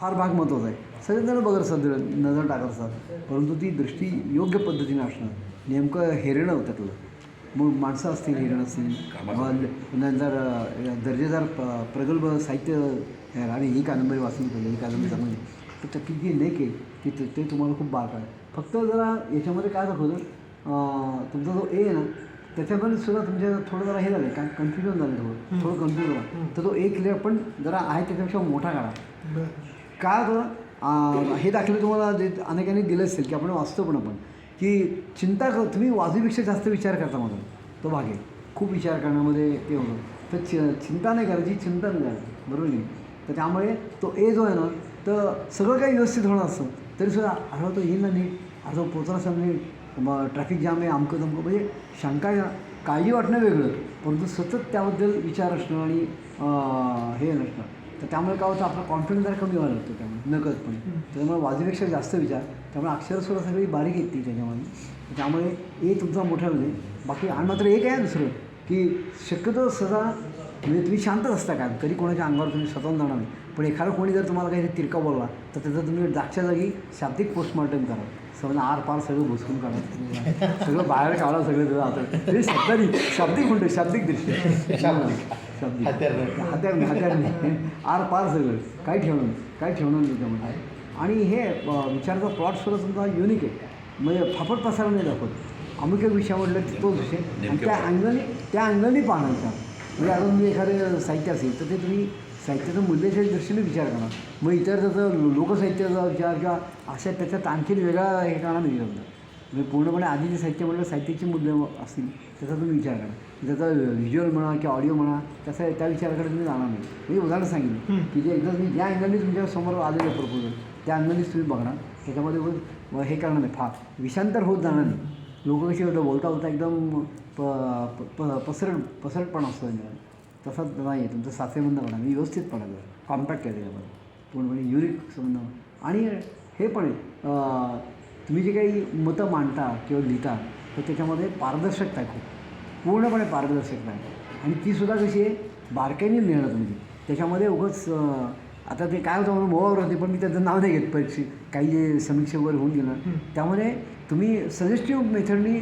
फार भाग महत्त्वाचा आहे. सगळेजण बघत असतात, नजर टाकत असतात, परंतु ती दृष्टी योग्य पद्धतीने असणं, नेमकं हेरणं त्यातलं. मग माणसं असतील, हिरण असतील, नंतर दर्जेदार प्रगल्भ साहित्य आणि ही कादंबरी वाचली पाहिजे, ही कादंबरी चांगली. तर त्यातली जी लेख आहे ते तुम्हाला खूप बारक आहे. फक्त जरा याच्यामध्ये काय दाखवतं, तुमचा जो ए आहे ना, त्याच्यामध्ये सुद्धा तुमच्या थोडं जरा हे झालं आहे, काय कन्फ्युजन झालं, थोडं कन्फ्युज झालं. तर तो एक लेअर पण जरा आहे त्याच्यापेक्षा मोठा काढा. काय होतं, हे दाखले तुम्हाला अनेकांनी दिले असेल की आपण वाचतो पण आपण की चिंता तुम्ही वाजवीपेक्षा जास्त विचार करता. मला तो भाग आहे, खूप विचार करण्यामध्ये ते होतं. तर चिंता नाही करायची, चिंतन करायचं, बरोबर नाही. तर त्यामुळे तो ए जो आहे ना, तर सगळं काही व्यवस्थित होणार असतं तरीसुद्धा आठवतो येईल ना नीट, आता पोचला असं नीट, मग ट्रॅफिक जाम आहे, अमकं तमकं, म्हणजे शंका काळजी वाटणं वेगळं, परंतु सतत त्याबद्दल विचार असणं आणि हे नसणं. तर त्यामुळे काय होतं, आपला कॉन्फिडन्स जरा कमी व्हायला लागतो त्यामुळे नकळतपणे. त्यामुळे वाजवीपेक्षा जास्त विचार, त्यामुळे अक्षरसुद्धा सगळी बारीक येते त्याच्यामध्ये. त्यामुळे ए तुमचा मोठा होते. बाकी आणि मात्र एक आहे दुसरं की शक्यतो सदा म्हणजे तुम्ही शांतच असता काय, कधी कोणाच्या अंगावर तुम्ही स्वतःहून जाणार नाही. पण एखादा कोणी जर तुम्हाला काही तिरका बोलला तर त्याचं तुम्ही जागच्या जागी शाब्दिक पोस्टमॉर्टम करा. समजा आरपार सगळं भुसकून काढा, सगळं बाहेर काढा, सगळं तुझं आता ते शब्दानी शाब्दिक म्हणतो, शाब्दिक दृष्टी, शाब्दिक हात्यार नाही, आरपार सगळं काही ठेवणं नाही त्यामध्ये. आणि हे विचाराचा प्लॉटसुद्धा तुमचा युनिक आहे, म्हणजे फापट पसारा नाही दाखवत. अमुक एक विषय म्हटलं की तोच विषय, आणि त्या अँगलनी पाहण्याचा. म्हणजे अजून मी एखादं साहित्य असेल तर ते तुम्ही साहित्याचं मूल्याच्या दृष्टीने विचार करा. मग इतर त्याचं लोकसाहित्याचा विचार किंवा अशा त्याच्यात आणखी वेगळा हे करणार नाही होतं. म्हणजे पूर्णपणे आधीचे साहित्य म्हटलं साहित्याची मूल्य असतील त्याचा तुम्ही विचार करा. त्याचा व्हिज्युअल म्हणा किंवा ऑडिओ म्हणा तसा त्या विचाराकडे तुम्ही जाणार नाही. म्हणजे उदाहरण सांगितलं की जे एकदा तुम्ही ज्या अँगलनी तुमच्या समोर आलेलं प्रपोजल त्या अँगलनीच तुम्ही बघणार, त्याच्यामध्ये हे करणार नाही, फार विषांतर होत जाणार नाही. लोक कशी होतं, बोलता एकदम पसरटपणा असतो त्याच्यामध्ये, तसाच नाही आहे. तुमचं साचेबंदपणा मी व्यवस्थित पडायला कॉम्पॅक्ट आहे त्याच्यामध्ये, पूर्णपणे युनिक संबंध. आणि हे पण आहे, तुम्ही जे काही मतं मांडता किंवा लिहिता तर त्याच्यामध्ये पारदर्शकता आहे, खूप पूर्णपणे पारदर्शकता आहे. आणि तीसुद्धा कशी आहे, बारकाईने लिहिणं तुम्ही त्याच्यामध्ये. उगाच आता ते काय होतं म्हणून मोबावर होते, पण मी त्याचं नाव नाही घेत, परीक्षित काही जे समीक्षा वगैरे होऊन गेलं त्यामध्ये तुम्ही सजेस्टिव्ह मेथडनी